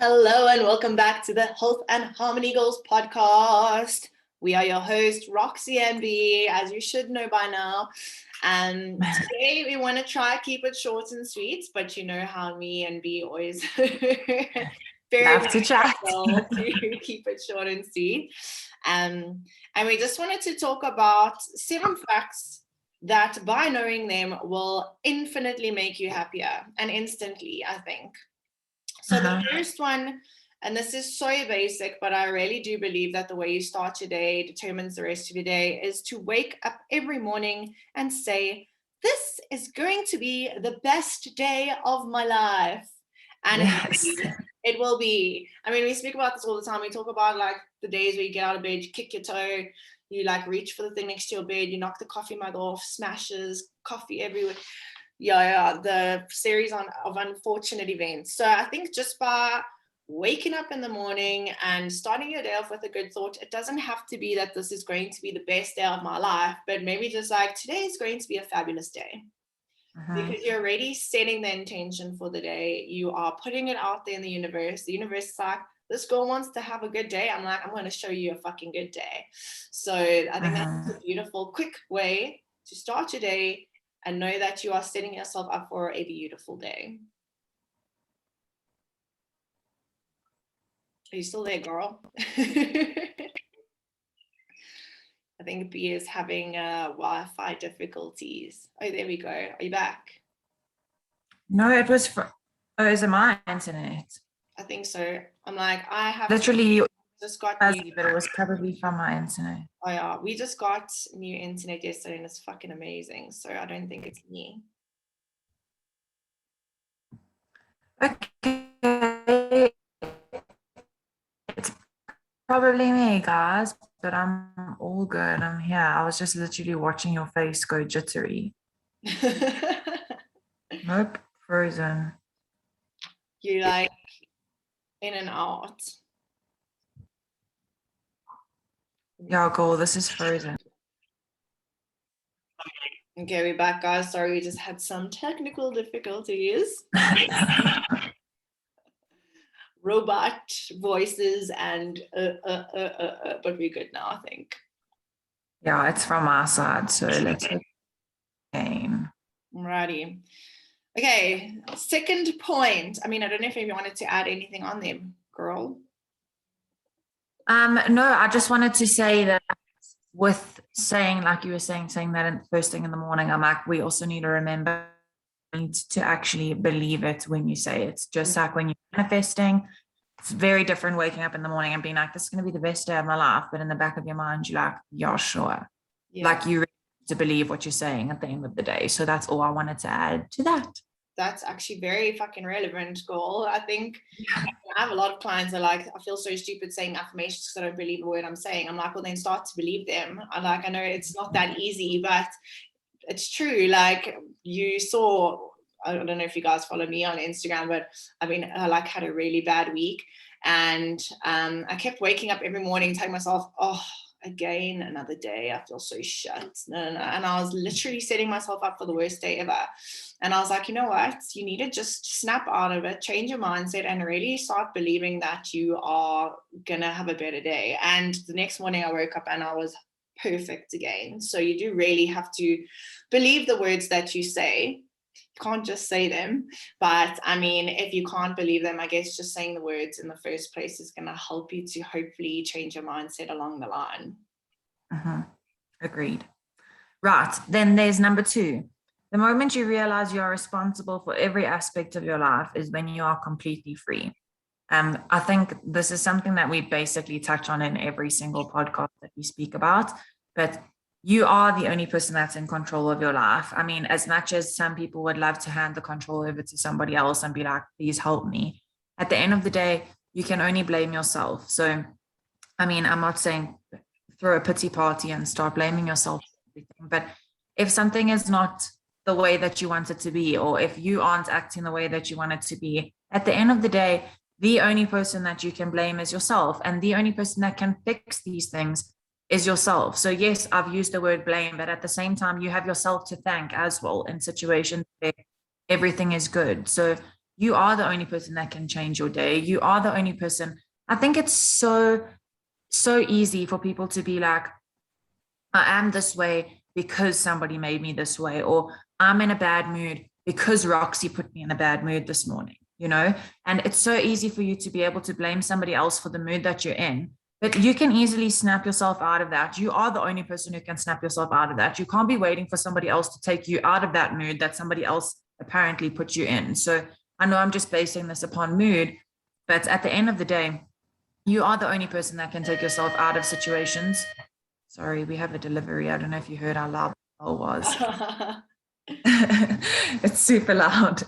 Hello and welcome back to the Health and Harmony Goals podcast. We are your host, Roxy and B, as you should know by now. And today we want to try keep it short and sweet, but you know how me and B always very to chat. to keep it short and sweet. And we just wanted to talk about 7 facts that by knowing them will infinitely make you happier and instantly, I think. So the first one, and this is so basic, but I really do believe that the way you start your day determines the rest of your day, is to wake up every morning and say, this is going to be the best day of my life. And yes. it will be. I mean, we speak about this all the time. We talk about like the days where you get out of bed, you kick your toe, you like reach for the thing next to your bed, you knock the coffee mug off, smashes coffee everywhere. The series of unfortunate events. So I think just by waking up in the morning and starting your day off with a good thought, it doesn't have to be that this is going to be the best day of my life, but maybe just like today is going to be a fabulous day. Because you're already setting the intention for the day. You are putting it out there in the universe. The universe is like, this girl wants to have a good day. I'm like, I'm going to show you a fucking good day. So I think that's a beautiful, quick way to start your day and know that you are setting yourself up for a beautiful day. Are you still there, girl? I think B is having Wi-Fi difficulties. Oh, there we go. Are you back? No, it was is it my internet? I think so. I'm like, I have literally just got new, but it was probably from my internet. Oh yeah, we just got new internet yesterday and it's fucking amazing. So I don't think it's me. Okay. It's probably me, guys, but I'm all good. I'm here. I was just literally watching your face go jittery. Nope, frozen. You like in and out. Yeah, cool. This is frozen. Okay, we're back, guys. Sorry, we just had some technical difficulties. Robot voices and but we're good now, I think. Yeah, it's from our side, so let's hope again. Alrighty. Okay, second point. I mean, I don't know if you wanted to add anything on them, girl. No, I just wanted to say that with saying, like you were saying that in first thing in the morning, I'm like, we also need to remember to actually believe it when you say it. Just like when you're manifesting, it's very different waking up in the morning and being like, this is going to be the best day of my life. But in the back of your mind, you're like, yeah, sure. Yeah. Like you really need to believe what you're saying at the end of the day. So that's all I wanted to add to that. That's actually very fucking relevant, girl. I think I have a lot of clients that are like, I feel so stupid saying affirmations because I don't believe a word I'm saying. I'm like, well, then start to believe them. I know it's not that easy, but it's true. Like you saw, I don't know if you guys follow me on Instagram, but I mean, I like had a really bad week. And I kept waking up every morning telling myself, oh, again, another day. I feel so shit. No. And I was literally setting myself up for the worst day ever. And I was like, you know what? You need to just snap out of it, change your mindset, and really start believing that you are going to have a better day. And the next morning I woke up and I was perfect again. So you do really have to believe the words that you say. You can't just say them. But I mean, if you can't believe them, I guess just saying the words in the first place is going to help you to hopefully change your mindset along the line. Agreed. Right. Then there's number 2. The moment you realize you are responsible for every aspect of your life is when you are completely free. I think this is something that we basically touch on in every single podcast that we speak about, but you are the only person that's in control of your life. I mean, as much as some people would love to hand the control over to somebody else and be like, please help me, at the end of the day, you can only blame yourself. So, I mean, I'm not saying throw a pity party and start blaming yourself for everything, but if something is not the way that you want it to be, or if you aren't acting the way that you want it to be, at the end of the day, the only person that you can blame is yourself. And the only person that can fix these things is yourself. So yes, I've used the word blame, but at the same time, you have yourself to thank as well in situations where everything is good. So you are the only person that can change your day. You are the only person. I think it's so easy for people to be like, I am this way because somebody made me this way, or I'm in a bad mood because Roxy put me in a bad mood this morning, and it's so easy for you to be able to blame somebody else for the mood that you're in. But you can easily snap yourself out of that. You are the only person who can snap yourself out of that. You can't be waiting for somebody else to take you out of that mood that somebody else apparently put you in. So I know I'm just basing this upon mood, but at the end of the day, you are the only person that can take yourself out of situations. Sorry, we have a delivery. I don't know if you heard how loud the bell was. It's super loud.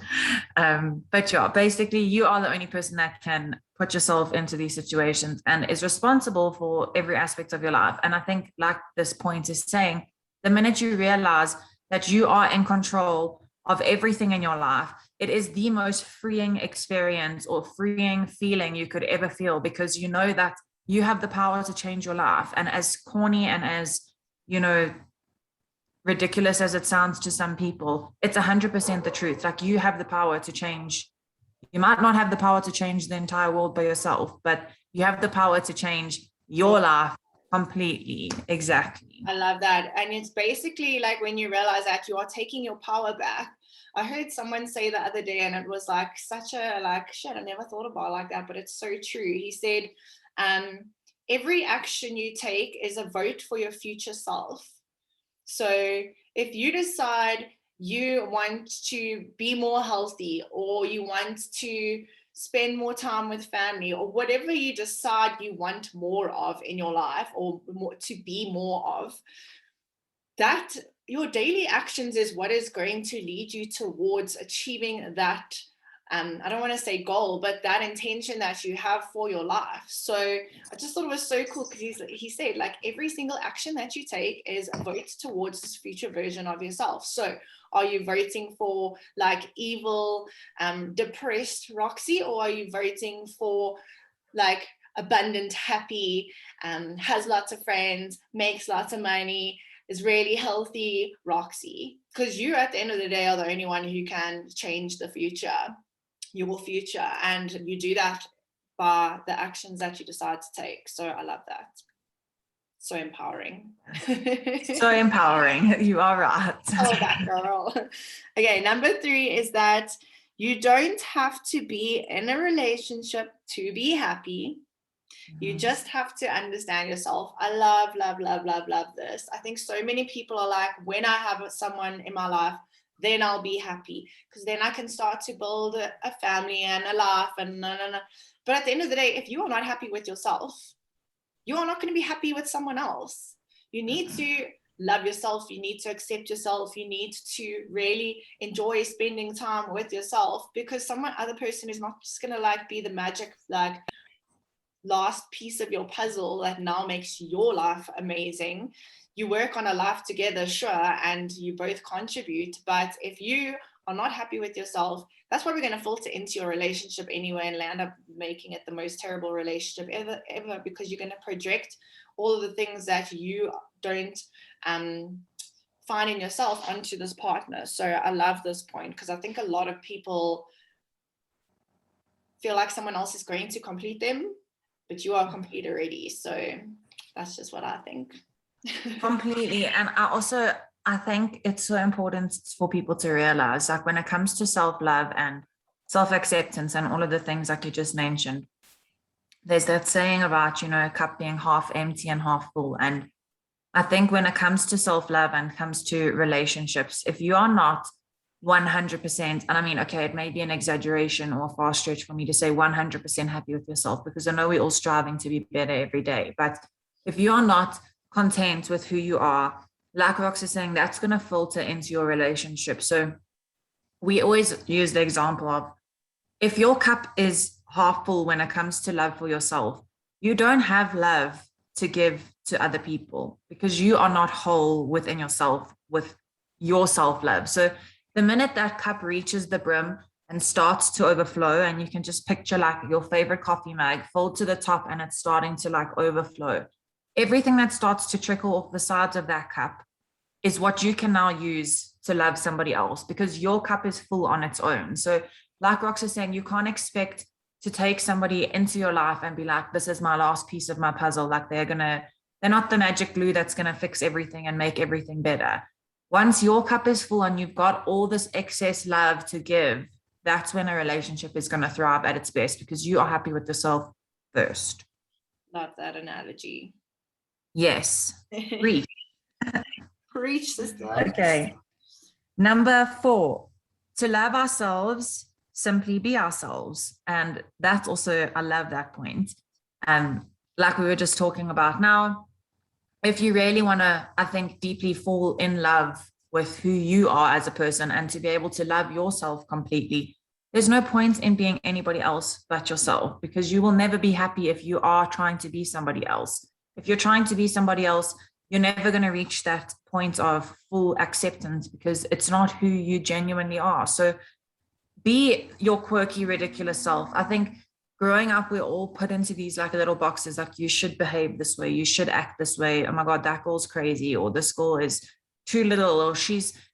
But yeah, basically you are the only person that can put yourself into these situations and is responsible for every aspect of your life. And I think, like this point is saying, the minute you realize that you are in control of everything in your life, it is the most freeing experience or freeing feeling you could ever feel, because you know that you have the power to change your life. And as corny and as, ridiculous as it sounds to some people, it's 100% the truth. Like, you have the power to change. You might not have the power to change the entire world by yourself, but you have the power to change your life completely. Exactly. I love that. And it's basically like when you realize that you are taking your power back. I heard someone say the other day, and it was like such a shit, I never thought about it like that, but it's so true. He said, every action you take is a vote for your future self. So if you decide you want to be more healthy, or you want to spend more time with family, or whatever you decide you want more of in your life, or more, to be more of, that your daily actions is what is going to lead you towards achieving that. I don't want to say goal, but that intention that you have for your life. So I just thought it was so cool, because he said, like, every single action that you take is a vote towards this future version of yourself. So are you voting for like evil, depressed Roxy, or are you voting for like abundant, happy, has lots of friends, makes lots of money, is really healthy Roxy? Because you, at the end of the day, are the only one who can change the future, your future, and you do that by the actions that you decide to take. So I love that. So empowering. So empowering. You are right. Oh, that girl. Okay, number 3 is that you don't have to be in a relationship to be happy. You just have to understand yourself. I love this. I think so many people are like, when I have someone in my life, then I'll be happy, because then I can start to build a family and a life and But at the end of the day, if you are not happy with yourself, you are not going to be happy with someone else. You need to love yourself. You need to accept yourself. You need to really enjoy spending time with yourself, because other person is not just going to like be the magic, like, last piece of your puzzle that now makes your life amazing. You work on a life together, sure, and you both contribute. But if you are not happy with yourself, that's probably going to filter into your relationship anyway, and land up making it the most terrible relationship ever, because you're going to project all of the things that you don't find in yourself onto this partner. So I love this point, because I think a lot of people feel like someone else is going to complete them, but you are complete already. So that's just what I think. Completely. And I think it's so important for people to realize, like, when it comes to self-love and self-acceptance and all of the things like you just mentioned, there's that saying about, a cup being half empty and half full. And I think when it comes to self-love and comes to relationships, if you are not 100%, and I mean, okay, it may be an exaggeration or a far stretch for me to say 100% happy with yourself, because I know we're all striving to be better every day. But if you are not content with who you are, like Rox is saying, that's going to filter into your relationship. So we always use the example of, if your cup is half full when it comes to love for yourself, you don't have love to give to other people, because you are not whole within yourself with your self-love. So the minute that cup reaches the brim and starts to overflow, and you can just picture like your favorite coffee mug filled to the top and it's starting to like overflow, everything that starts to trickle off the sides of that cup is what you can now use to love somebody else, because your cup is full on its own. So like Rox is saying, you can't expect to take somebody into your life and be like, this is my last piece of my puzzle. Like they're not the magic glue that's going to fix everything and make everything better. Once your cup is full and you've got all this excess love to give, that's when a relationship is going to thrive at its best, because you are happy with yourself first. Love that analogy. Yes. Preach. Preach, sister. Okay. Number 4, to love ourselves, simply be ourselves. And that's also, I love that point. Like we were just talking about now, if you really want to, I think, deeply fall in love with who you are as a person and to be able to love yourself completely, there's no point in being anybody else but yourself, because you will never be happy if you are trying to be somebody else. If you're trying to be somebody else, you're never going to reach that point of full acceptance, because it's not who you genuinely are. So be your quirky, ridiculous self. I think growing up, we're all put into these like little boxes, like you should behave this way, you should act this way. Oh my God, that girl's crazy, or this girl is too little, or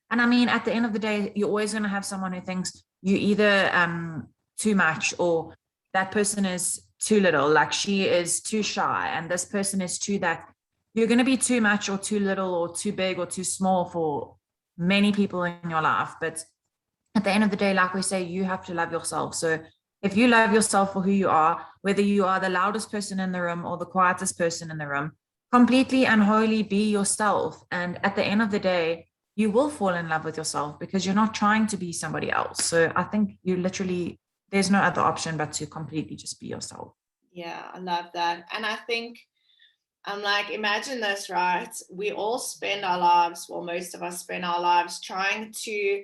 and I mean, at the end of the day, you're always going to have someone who thinks you either too much, or that person is too little, like she is too shy, and this person is too that. You're going to be too much or too little or too big or too small for many people in your life. But at the end of the day, like we say, you have to love yourself. So if you love yourself for who you are, whether you are the loudest person in the room or the quietest person in the room, completely and wholly be yourself. And at the end of the day, you will fall in love with yourself, because you're not trying to be somebody else. So I think there's no other option but to completely just be yourself. Yeah, I love that. And I think, I'm like, imagine this, right? We all spend our lives, well, most of us spend our lives trying to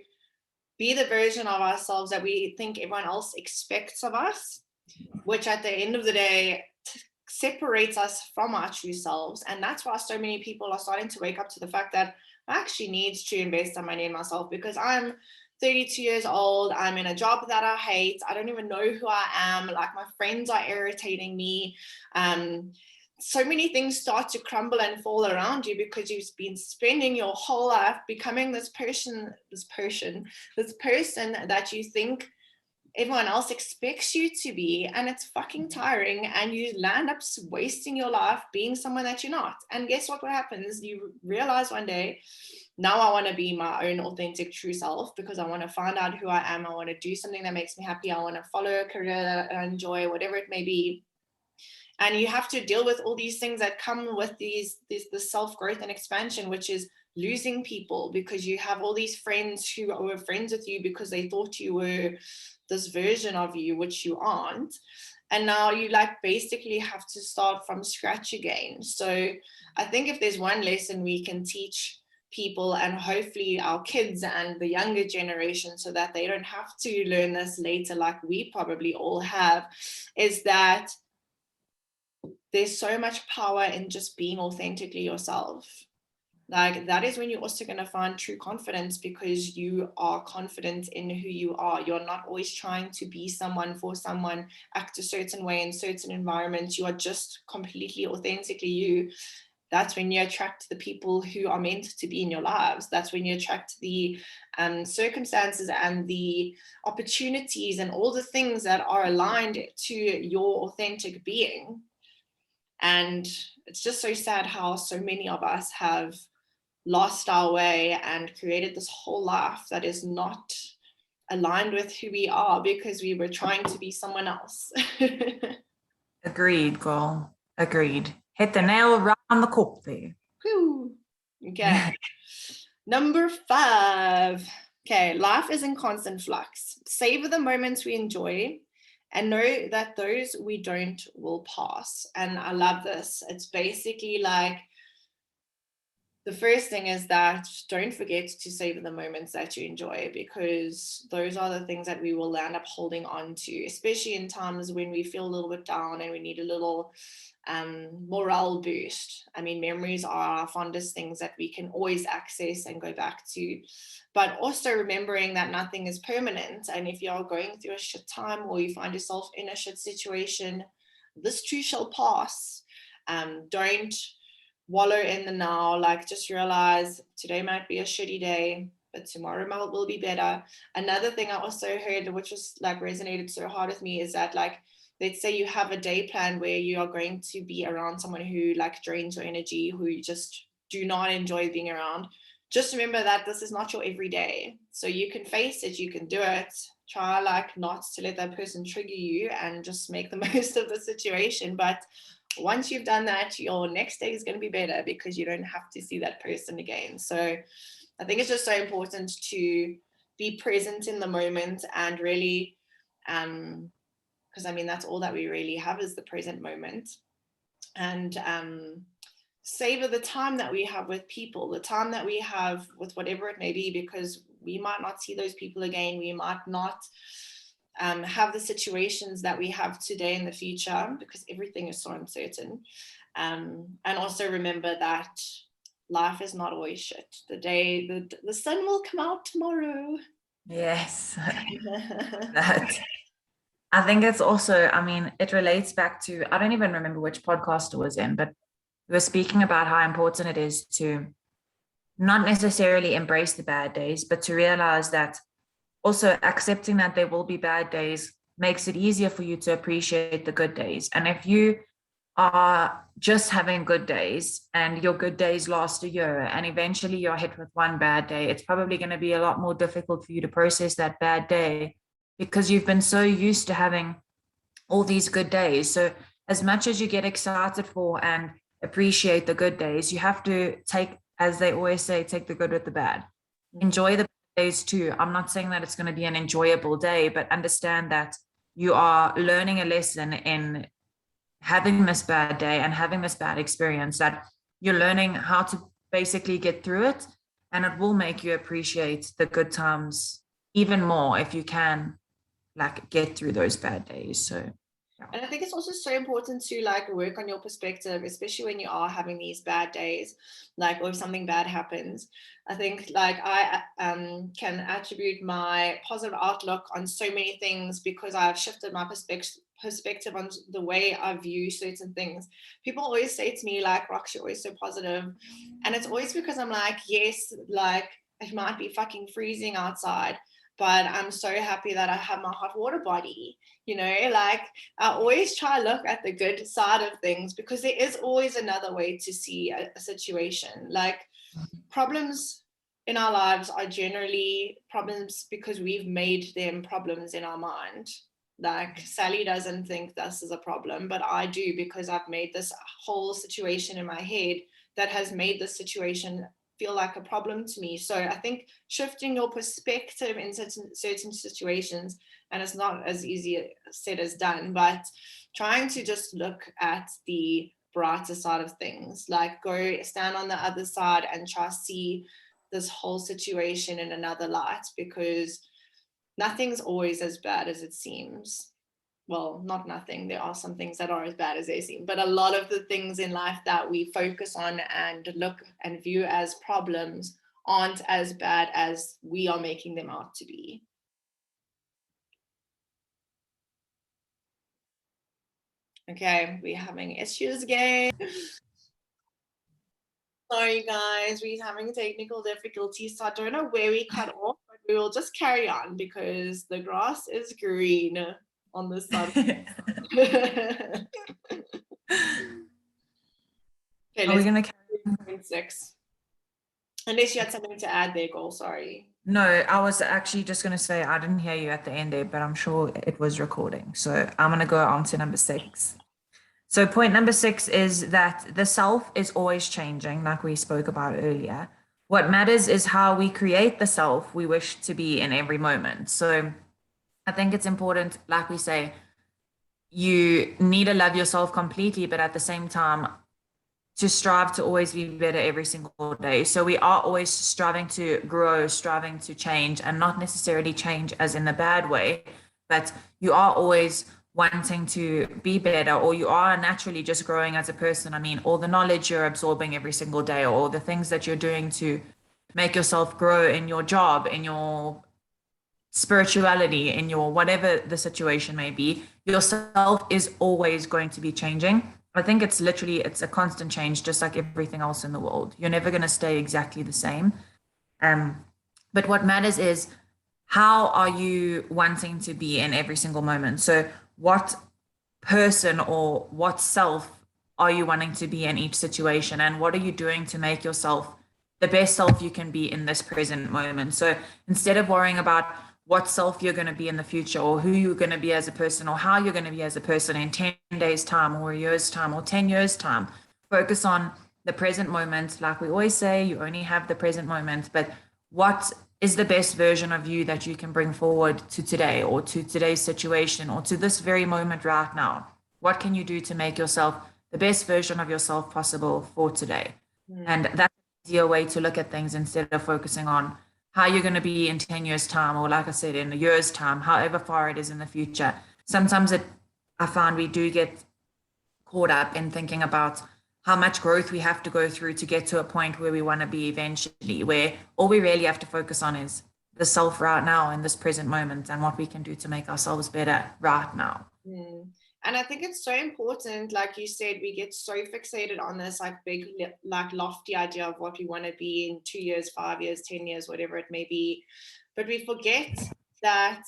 be the version of ourselves that we think everyone else expects of us, which at the end of the day separates us from our true selves. And that's why so many people are starting to wake up to the fact that I actually need to invest some money in myself, because I'm 32 years old. I'm in a job that I hate. I don't even know who I am. Like, my friends are irritating me. So many things start to crumble and fall around you because you've been spending your whole life becoming this person that you think everyone else expects you to be, and it's fucking tiring, and you land up wasting your life being someone that you're not. And guess what happens? You realize one day, now I want to be my own authentic true self, because I want to find out who I am. I want to do something that makes me happy. I want to follow a career that I enjoy, whatever it may be. And you have to deal with all these things that come with the self-growth and expansion, which is losing people, because you have all these friends who were friends with you because they thought you were this version of you, which you aren't. And now you like basically have to start from scratch again. So I think if there's one lesson we can teach people, and hopefully our kids and the younger generation, so that they don't have to learn this later like we probably all have, is that there's so much power in just being authentically yourself. Like, that is when you're also going to find true confidence, because you are confident in who you are. You're not always trying to be someone for someone, act a certain way in certain environments. You are just completely authentically you. That's when you attract the people who are meant to be in your lives. That's when you attract the circumstances and the opportunities and all the things that are aligned to your authentic being. And it's just so sad how so many of us have lost our way and created this whole life that is not aligned with who we are, because we were trying to be someone else. Agreed, girl. Agreed. Hit the nail right on the cup there. Whew. Okay. Number 5. Okay, life is in constant flux. Savor the moments we enjoy, and know that those we don't will pass. And I love this. It's basically like, the first thing is that don't forget to savor the moments that you enjoy, because those are the things that we will end up holding on to, especially in times when we feel a little bit down and we need a little morale boost. I mean, memories are our fondest things that we can always access and go back to, but also remembering that nothing is permanent. And if you're going through a shit time, or you find yourself in a shit situation, this too shall pass. Don't wallow in the now. Like, just realize today might be a shitty day. but tomorrow will be better. Another thing I also heard, which was like resonated so hard with me, is that like, let's say you have a day plan where you are going to be around someone who like drains your energy, who you just do not enjoy being around. Just remember that this is not your everyday. So you can face it, you can do it. Try like not to let that person trigger you and just make the most of the situation. But once you've done that, your next day is going to be better because you don't have to see that person again. So I think it's just so important to be present in the moment and really, because I mean, that's all that we really have is the present moment. And savor the time that we have with people, the time that we have with whatever it may be, because we might not see those people again. We might not have the situations that we have today in the future, because everything is so uncertain. And also remember that life is not always shit. The sun will come out tomorrow. Yes. That, I think it's also, I mean, it relates back to, I don't even remember which podcast it was in, but we were speaking about how important it is to not necessarily embrace the bad days, but to realize that also accepting that there will be bad days makes it easier for you to appreciate the good days. And if you are just having good days and your good days last a year and eventually you're hit with one bad day, it's probably going to be a lot more difficult for you to process that bad day because you've been so used to having all these good days. So as much as you get excited for and appreciate the good days, you have to take, as they always say, take the good with the bad. Enjoy the days too. I'm not saying that it's going to be an enjoyable day, but understand that you are learning a lesson in having this bad day and having this bad experience, that you're learning how to basically get through it, and it will make you appreciate the good times even more if you can like get through those bad days. So and I think it's also so important to like work on your perspective, especially when you are having these bad days, like, or if something bad happens. I think like I can attribute my positive outlook on so many things because I've shifted my perspective on the way I view certain things. People always say to me like, Rox, you're always so positive. And it's always because I'm like, yes, like it might be fucking freezing outside, but I'm so happy that I have my hot water body. You know, like I always try to look at the good side of things because there is always another way to see a situation. Like problems in our lives are generally problems because we've made them problems in our mind. Like Sally doesn't think this is a problem, but I do, because I've made this whole situation in my head that has made this situation feel like a problem to me. So I think shifting your perspective in certain situations, and it's not as easy said as done, but trying to just look at the brighter side of things, like go stand on the other side and try to see this whole situation in another light, because nothing's always as bad as it seems. Well, not nothing. There are some things that are as bad as they seem, but a lot of the things in life that we focus on and look and view as problems aren't as bad as we are making them out to be. Okay, we're having issues again. Sorry guys, we're having technical difficulties, so I don't know where we cut off, but we will just carry on because the grass is green on this side. Okay, are we going to carry 6. Unless you had something to add there, Goal, sorry. No, I was actually just going to say I didn't hear you at the end there, but I'm sure it was recording. So I'm going to go on to number 6. So point number 6 is that the self is always changing, like we spoke about earlier. What matters is how we create the self we wish to be in every moment. So I think it's important, like we say, you need to love yourself completely, but at the same time, to strive to always be better every single day. So we are always striving to grow, striving to change, and not necessarily change as in the bad way, but you are always wanting to be better, or you are naturally just growing as a person. I mean, all the knowledge you're absorbing every single day, or all the things that you're doing to make yourself grow in your job, in your spirituality, in your whatever the situation may be, yourself is always going to be changing. I think it's a constant change, just like everything else in the world. You're never going to stay exactly the same. But what matters is, how are you wanting to be in every single moment? So what person or what self are you wanting to be in each situation? And what are you doing to make yourself the best self you can be in this present moment? So instead of worrying about what self you're going to be in the future, or who you're going to be as a person, or how you're going to be as a person in 10 days time, or a year's time, or 10 years time, focus on the present moment. Like we always say, you only have the present moment, but what is the best version of you that you can bring forward to today, or to today's situation, or to this very moment right now? What can you do to make yourself the best version of yourself possible for today? And that's an easier way to look at things, instead of focusing on how you're going to be in 10 years time, or like I said, in a year's time, however far it is in the future. Sometimes I find we do get caught up in thinking about how much growth we have to go through to get to a point where we want to be eventually, where all we really have to focus on is the self right now, in this present moment, and what we can do to make ourselves better right now. And I think it's so important, like you said, we get so fixated on this like big, like lofty idea of what we want to be in 2 years, 5 years, 10 years, whatever it may be. But we forget that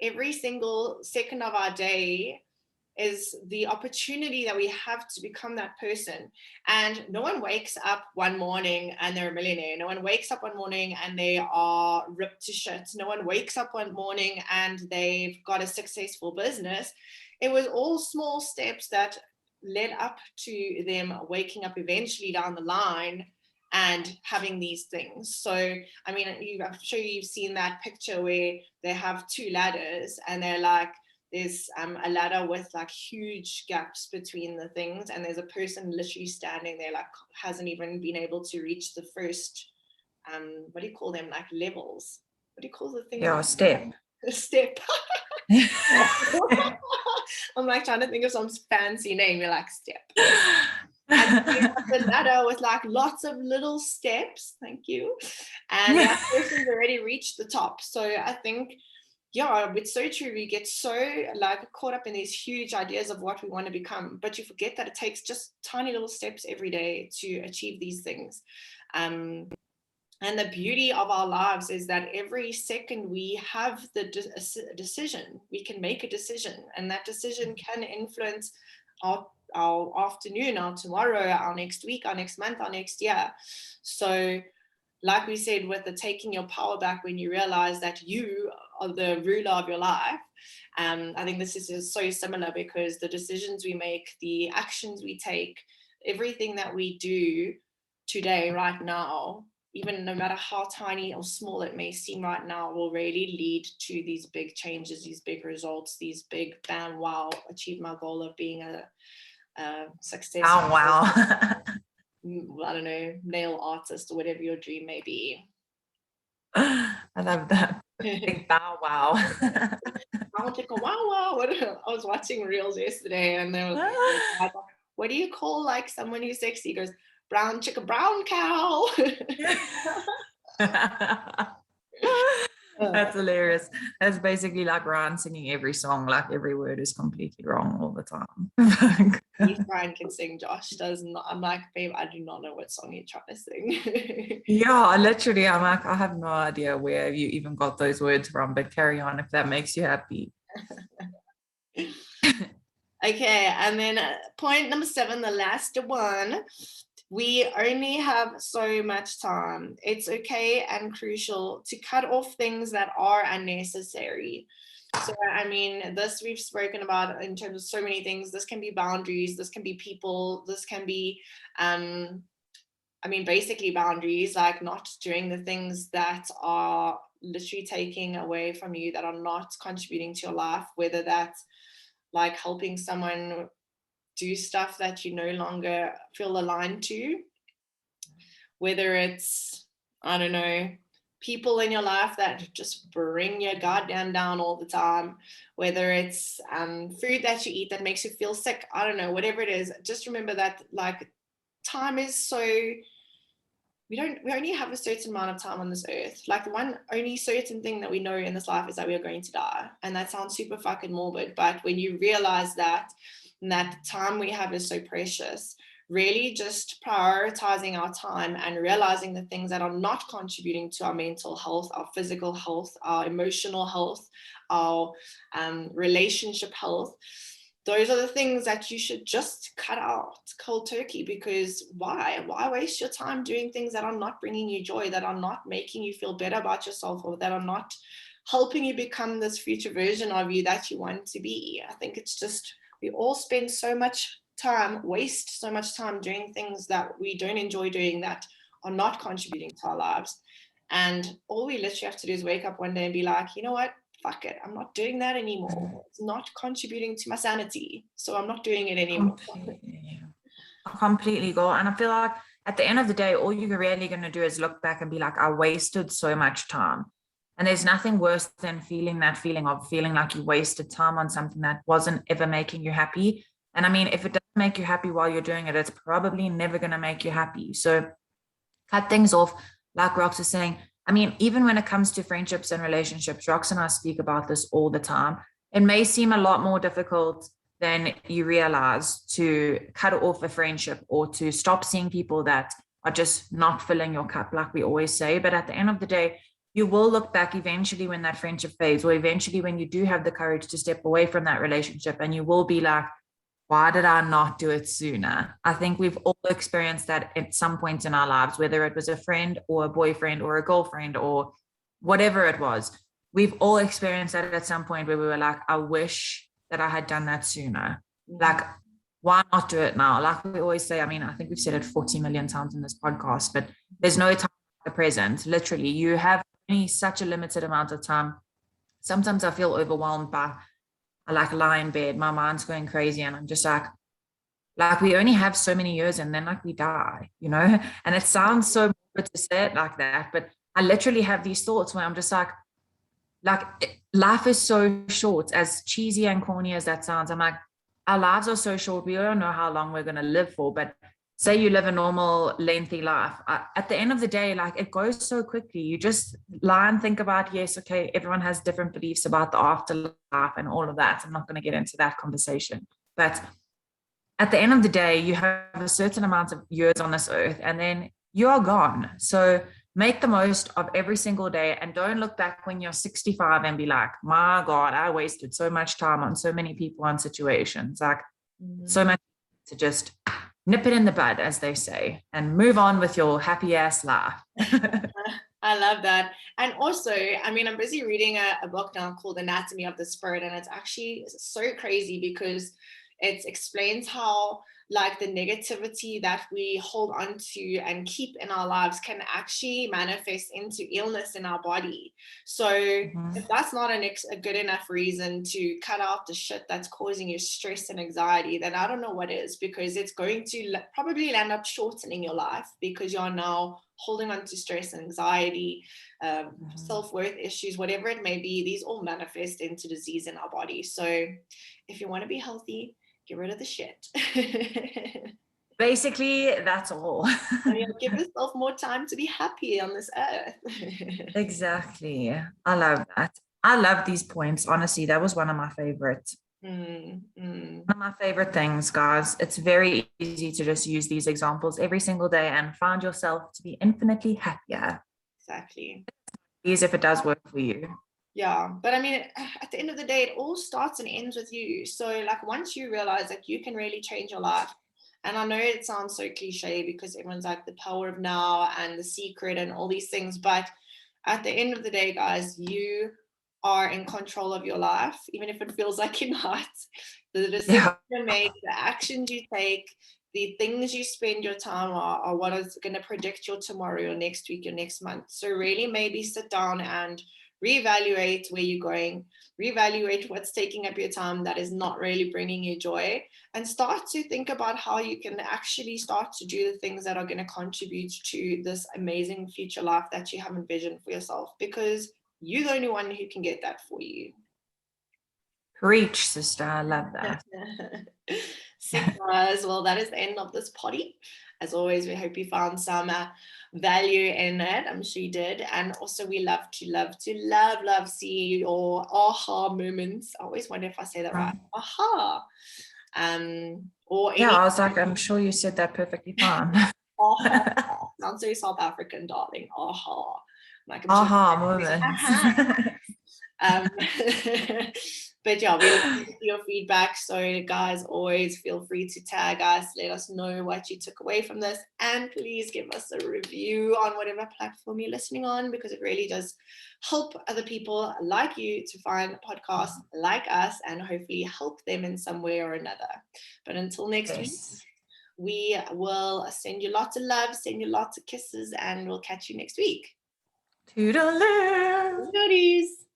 every single second of our day is the opportunity that we have to become that person. And no one wakes up one morning and they're a millionaire. No one wakes up one morning and they are ripped to shit. No one wakes up one morning and they've got a successful business. It was all small steps that led up to them waking up eventually down the line and having these things. So, I mean, I'm sure you've seen that picture where they have two ladders and they're like, there's a ladder with like huge gaps between the things, and there's a person literally standing there like hasn't even been able to reach the first what do you call them, like levels, what do you call the thing? Yeah, step. Step. I'm like trying to think of some fancy name. You're like step. And the ladder with like lots of little steps, thank you, and that person's already reached the top. So I think, yeah, it's so true. We get so like caught up in these huge ideas of what we want to become, but you forget that it takes just tiny little steps every day to achieve these things. And the beauty of our lives is that every second we have the decision. We can make a decision, and that decision can influence our afternoon, our tomorrow, our next week, our next month, our next year. So like we said, with the taking your power back, when you realize that you are the ruler of your life, I think this is so similar, because the decisions we make, the actions we take, everything that we do today, right now, even no matter how tiny or small it may seem right now, will really lead to these big changes, these big results, these big bam, wow, achieve my goal of being a successful. Oh, wow. I don't know, nail artist or whatever your dream may be. I love that. Big bow wow. I'll take a wow wow. I was watching reels yesterday, and there was like, what do you call like someone who's sexy? He goes, brown chicken, brown cow. That's hilarious. That's basically like Ryan singing every song, like every word is completely wrong all the time. Ryan can sing, Josh does not. I'm like, babe, I do not know what song you're trying to sing. Yeah, literally, I'm like, I have no idea where you even got those words from, but carry on if that makes you happy. Okay, and then point number 7, the last one. We only have so much time. It's okay and crucial to cut off things that are unnecessary. So, I mean, this we've spoken about in terms of so many things. This can be boundaries, this can be people, this can be, basically boundaries, like not doing the things that are literally taking away from you, that are not contributing to your life, whether that's like helping someone do stuff that you no longer feel aligned to, whether it's, I don't know, people in your life that just bring your goddamn down all the time, whether it's food that you eat that makes you feel sick, I don't know, whatever it is. Just remember that like time is so, we only have a certain amount of time on this earth. Like the one only certain thing that we know in this life is that we are going to die. And that sounds super fucking morbid, but when you realize that, and that time we have is so precious, really just prioritizing our time and realizing the things that are not contributing to our mental health, our physical health, our emotional health, our relationship health. Those are the things that you should just cut out cold turkey, because why waste your time doing things that are not bringing you joy, that are not making you feel better about yourself, or that are not helping you become this future version of you that you want to be. I think it's just, we all spend so much time, waste so much time doing things that we don't enjoy doing, that are not contributing to our lives. And all we literally have to do is wake up one day and be like, you know what, fuck it, I'm not doing that anymore. It's not contributing to my sanity, so I'm not doing it anymore. Completely go. And I feel like at the end of the day, all you're really going to do is look back and be like, I wasted so much time. And there's nothing worse than feeling that feeling of feeling like you wasted time on something that wasn't ever making you happy. And I mean, if it doesn't make you happy while you're doing it, it's probably never going to make you happy. So cut things off, like Rox was saying. I mean, even when it comes to friendships and relationships, Rox and I speak about this all the time. It may seem a lot more difficult than you realize to cut off a friendship or to stop seeing people that are just not filling your cup, like we always say. But at the end of the day, you will look back eventually when that friendship fades, or eventually when you do have the courage to step away from that relationship, and you will be like, why did I not do it sooner? I think we've all experienced that at some point in our lives, whether it was a friend or a boyfriend or a girlfriend or whatever it was. We've all experienced that at some point where we were like, I wish that I had done that sooner. Like, why not do it now? Like we always say, I mean, I think we've said it 40 million times in this podcast, but there's no time like the present. Literally, you have only such a limited amount of time. Sometimes I feel overwhelmed by, I like lie in bed, my mind's going crazy, and I'm just like we only have so many years, and then like we die, you know? And it sounds so good to say it like that, but I literally have these thoughts where I'm just like life is so short, as cheesy and corny as that sounds. I'm like, our lives are so short. We don't know how long we're going to live for, but say you live a normal lengthy life, at the end of the day, like it goes so quickly. You just lie and think about, yes, okay, everyone has different beliefs about the afterlife and all of that. I'm not going to get into that conversation, but at the end of the day, you have a certain amount of years on this earth, and then you are gone. So make the most of every single day, and don't look back when you're 65 and be like, my God, I wasted so much time on so many people and situations. Like so much to just nip it in the bud, as they say, and move on with your happy ass life. I love that. And also, I mean, I'm busy reading a book now called Anatomy of the Spirit, and it's actually so crazy because it explains how like the negativity that we hold on to and keep in our lives can actually manifest into illness in our body. So if that's not a good enough reason to cut out the shit that's causing you stress and anxiety, then I don't know what is, because it's going to probably end up shortening your life, because you're now holding on to stress and anxiety, self-worth issues, whatever it may be. These all manifest into disease in our body. So if you want to be healthy, get rid of the shit. Basically, that's all. And you'll give yourself more time to be happy on this earth. Exactly. I love that. I love these points. Honestly, that was one of my favorites. One of my favorite things, guys. It's very easy to just use these examples every single day and find yourself to be infinitely happier. Exactly. Easy if it does work for you. Yeah, but I mean, at the end of the day, it all starts and ends with you. So like once you realize that you can really change your life, and I know it sounds so cliche because everyone's like the power of now and the secret and all these things, but at the end of the day, guys, you are in control of your life, even if it feels like you're not. The decisions you make, the actions you take, the things you spend your time are what is going to predict your tomorrow, your next week, your next month. So really maybe sit down and reevaluate where you're going, reevaluate what's taking up your time that is not really bringing you joy, and start to think about how you can actually start to do the things that are going to contribute to this amazing future life that you have envisioned for yourself, because you're the only one who can get that for you. Preach, sister. I love that. So guys, well, that is the end of this potty. As always, we hope you found some value in it. I'm sure you did. And also we love see your aha moments. I always wonder if I say that right. Aha. Or Yeah, any. I was like, I'm sure you said that perfectly fine. Sounds very South African, darling. Like I'm Aha moments. Um, but yeah, we love your feedback. So guys, always feel free to tag us, let us know what you took away from this, and please give us a review on whatever platform you're listening on, because it really does help other people like you to find podcasts like us and hopefully help them in some way or another. But until next week, we will send you lots of love, send you lots of kisses, and we'll catch you next week. Toodaloo. Goodies.